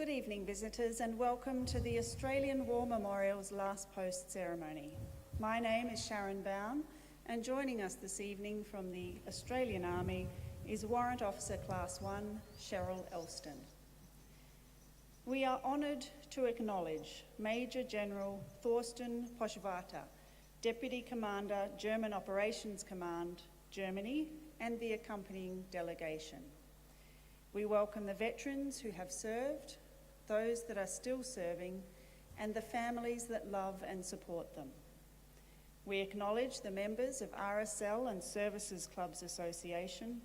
Good evening, visitors, and welcome to the Australian War Memorial's Last Post ceremony. My name is Sharon Bown, and joining us this evening from the Australian Army is Warrant Officer Class 1, Cheryl Elston. We are honoured to acknowledge Major General Thorsten Poschwarte, Deputy Commander, German Operations Command, Germany, and the accompanying delegation. We welcome the veterans who have served, those that are still serving, and the families that love and support them. We acknowledge the members of RSL and Services Clubs Association,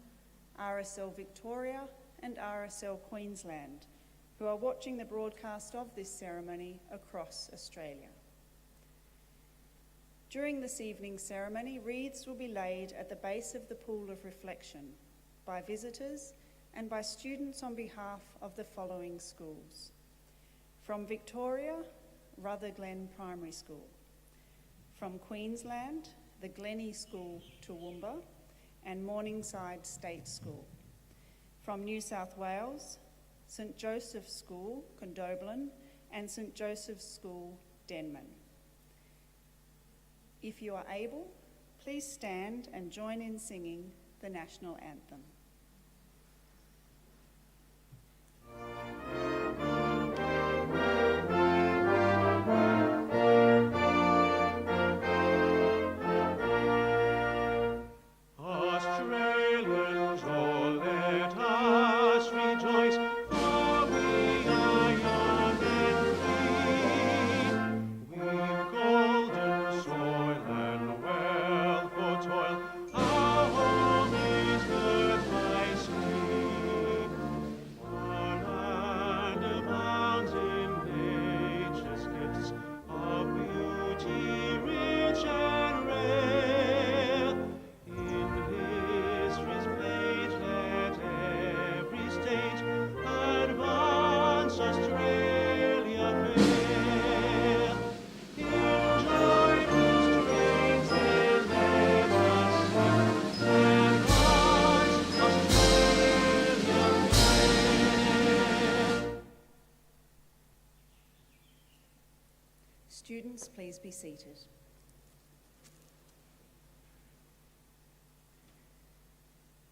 RSL Victoria, and RSL Queensland, who are watching the broadcast of this ceremony across Australia. During this evening's ceremony, wreaths will be laid at the base of the pool of reflection by visitors and by students on behalf of the following schools. From Victoria, Rutherglen Primary School. From Queensland, the Glennie School, Toowoomba, and Morningside State School. From New South Wales, St Joseph's School, Condobolin, and St Joseph's School, Denman. If you are able, please stand and join in singing the national anthem. Students, please be seated.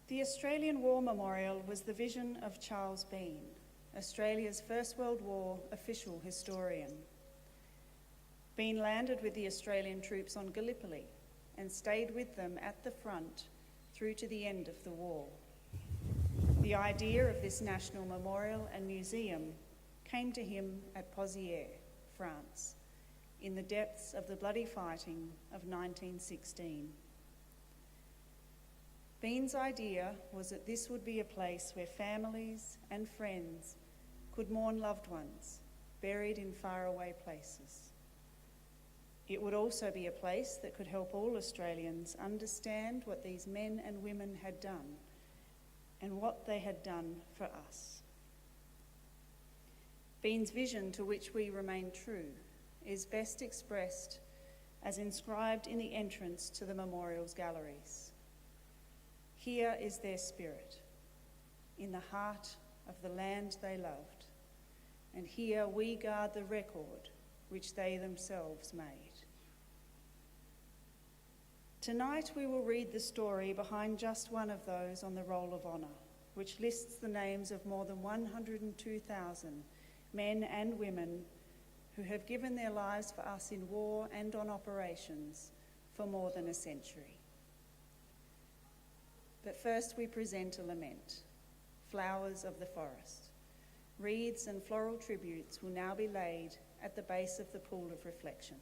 The Australian War Memorial was the vision of Charles Bean, Australia's First World War official historian. Bean landed with the Australian troops on Gallipoli and stayed with them at the front through to the end of the war. The idea of this national memorial and museum came to him at Pozières, France, in the depths of the bloody fighting of 1916. Bean's idea was that this would be a place where families and friends could mourn loved ones buried in faraway places. It would also be a place that could help all Australians understand what these men and women had done and what they had done for us. Bean's vision, to which we remain true, is best expressed as inscribed in the entrance to the memorial's galleries. Here is their spirit, in the heart of the land they loved, and here we guard the record which they themselves made. Tonight we will read the story behind just one of those on the Roll of Honour, which lists the names of more than 102,000 men and women who have given their lives for us in war and on operations for more than a century. But first we present a lament, Flowers of the Forest. Wreaths and floral tributes will now be laid at the base of the pool of reflection.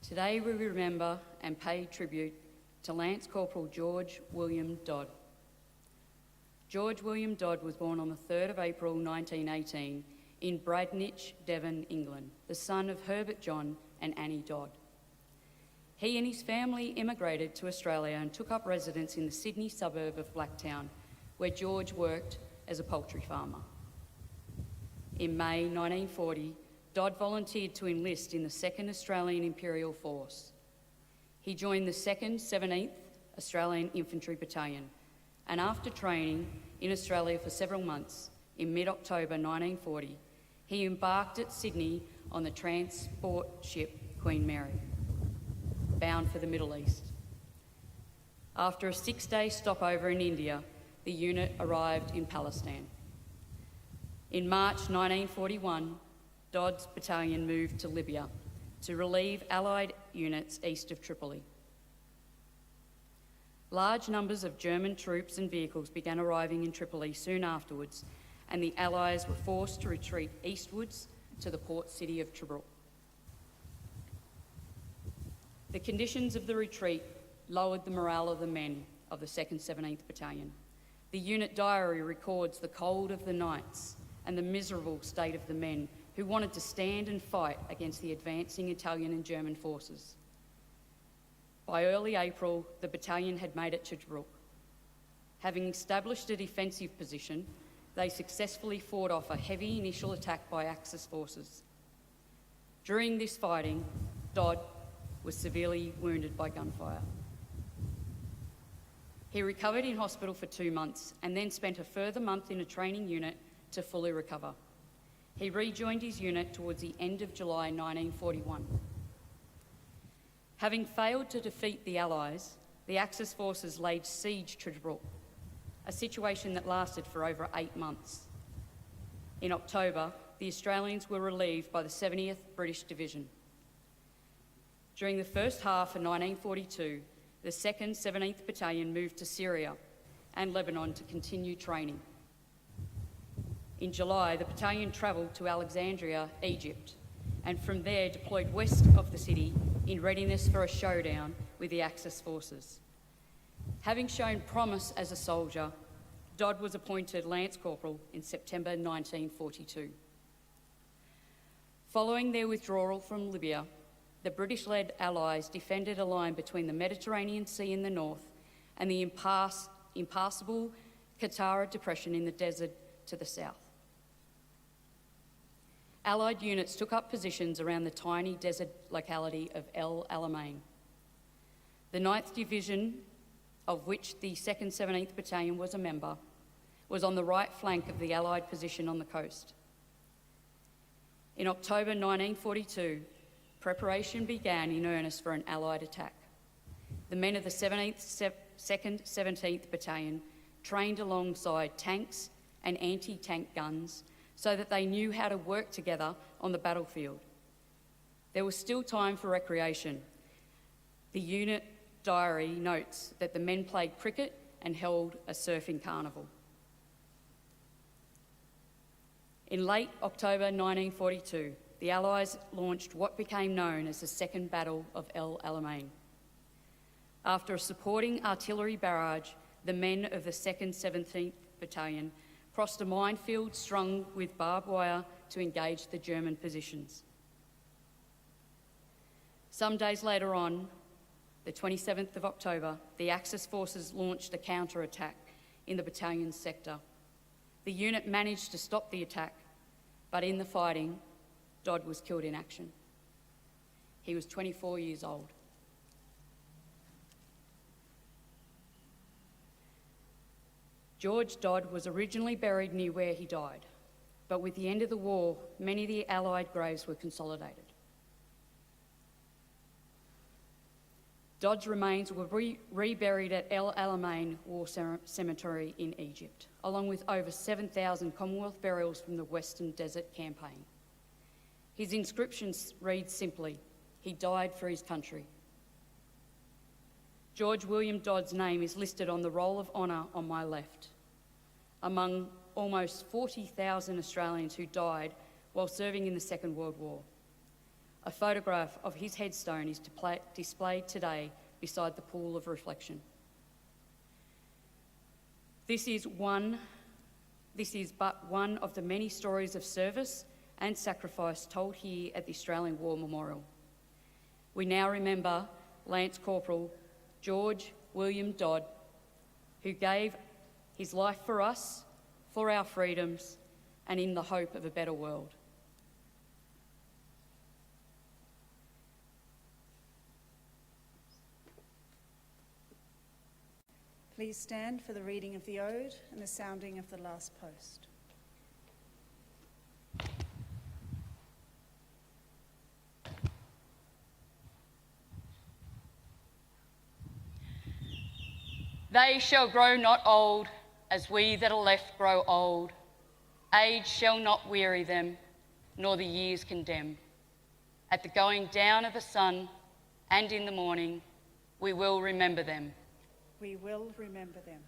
Today we remember and pay tribute to Lance Corporal George William Dodd. George William Dodd was born on the 3rd of April 1918 in Bradnich, Devon, England, the son of Herbert John and Annie Dodd. He and his family immigrated to Australia and took up residence in the Sydney suburb of Blacktown, where George worked as a poultry farmer. In May 1940, Dodd volunteered to enlist in the 2nd Australian Imperial Force. He joined the 2nd 17th Australian Infantry Battalion, and after training in Australia for several months, in mid-October 1940, he embarked at Sydney on the transport ship Queen Mary, bound for the Middle East. After a 6-day stopover in India, the unit arrived in Palestine. In March 1941, Dodd's battalion moved to Libya to relieve Allied units east of Tripoli. Large numbers of German troops and vehicles began arriving in Tripoli soon afterwards, and the Allies were forced to retreat eastwards to the port city of Tobruk. The conditions of the retreat lowered the morale of the men of the 2nd 17th Battalion. The unit diary records the cold of the nights and the miserable state of the men who wanted to stand and fight against the advancing Italian and German forces. By early April, the battalion had made it to Tobruk. Having established a defensive position, they successfully fought off a heavy initial attack by Axis forces. During this fighting, Dodd was severely wounded by gunfire. He recovered in hospital for 2 months and then spent a further month in a training unit to fully recover. He rejoined his unit towards the end of July 1941. Having failed to defeat the Allies, the Axis forces laid siege to Tobruk, a situation that lasted for over 8 months. In October, the Australians were relieved by the 70th British Division. During the first half of 1942, the 2nd 17th Battalion moved to Syria and Lebanon to continue training. In July, the battalion travelled to Alexandria, Egypt, and from there deployed west of the city in readiness for a showdown with the Axis forces. Having shown promise as a soldier, Dodd was appointed Lance Corporal in September 1942. Following their withdrawal from Libya, the British-led Allies defended a line between the Mediterranean Sea in the north and the impassable Qattara Depression in the desert to the south. Allied units took up positions around the tiny desert locality of El Alamein. The 9th Division, of which the 2nd 17th Battalion was a member, was on the right flank of the Allied position on the coast. In October 1942, preparation began in earnest for an Allied attack. The men of the 2nd 17th Battalion trained alongside tanks and anti-tank guns so that they knew how to work together on the battlefield. There was still time for recreation. The unit diary notes that the men played cricket and held a surfing carnival. In late October 1942, the Allies launched what became known as the Second Battle of El Alamein. After a supporting artillery barrage, the men of the 2nd 17th Battalion crossed a minefield strung with barbed wire to engage the German positions. Some days later on, the 27th of October, the Axis forces launched a counter-attack in the battalion's sector. The unit managed to stop the attack, but in the fighting, Dodd was killed in action. He was 24 years old. George Dodd was originally buried near where he died, but with the end of the war, many of the Allied graves were consolidated. Dodd's remains were reburied at El Alamein War Cemetery in Egypt, along with over 7,000 Commonwealth burials from the Western Desert Campaign. His inscription reads simply, "He died for his country." George William Dodd's name is listed on the Roll of Honour on my left, among almost 40,000 Australians who died while serving in the Second World War. A photograph of his headstone is displayed today beside the pool of reflection. This is but one of the many stories of service and sacrifice told here at the Australian War Memorial. We now remember Lance Corporal George William Dodd, who gave his life for us, for our freedoms, and in the hope of a better world. Please stand for the reading of the ode and the sounding of the last post. They shall grow not old, as we that are left grow old. Age shall not weary them, nor the years condemn. At the going down of the sun and in the morning, we will remember them. We will remember them.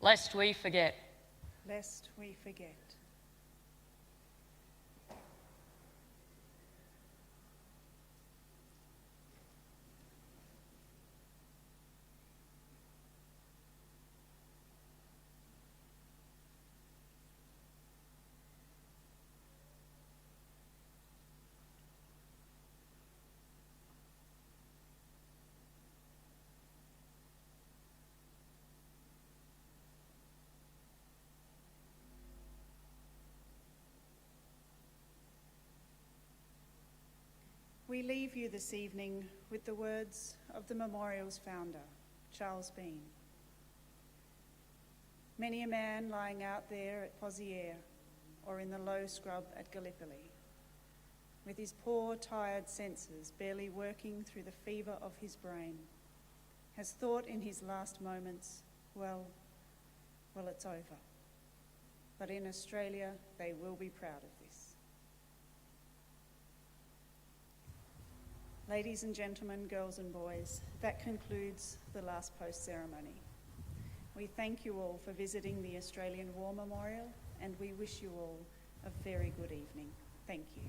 Lest we forget. Lest we forget. We leave you this evening with the words of the memorial's founder, Charles Bean. Many a man lying out there at Pozières or in the low scrub at Gallipoli, with his poor, tired senses barely working through the fever of his brain, has thought in his last moments, well, it's over. But in Australia, they will be proud of this. Ladies and gentlemen, girls and boys, that concludes the last post ceremony. We thank you all for visiting the Australian War Memorial, and we wish you all a very good evening. Thank you.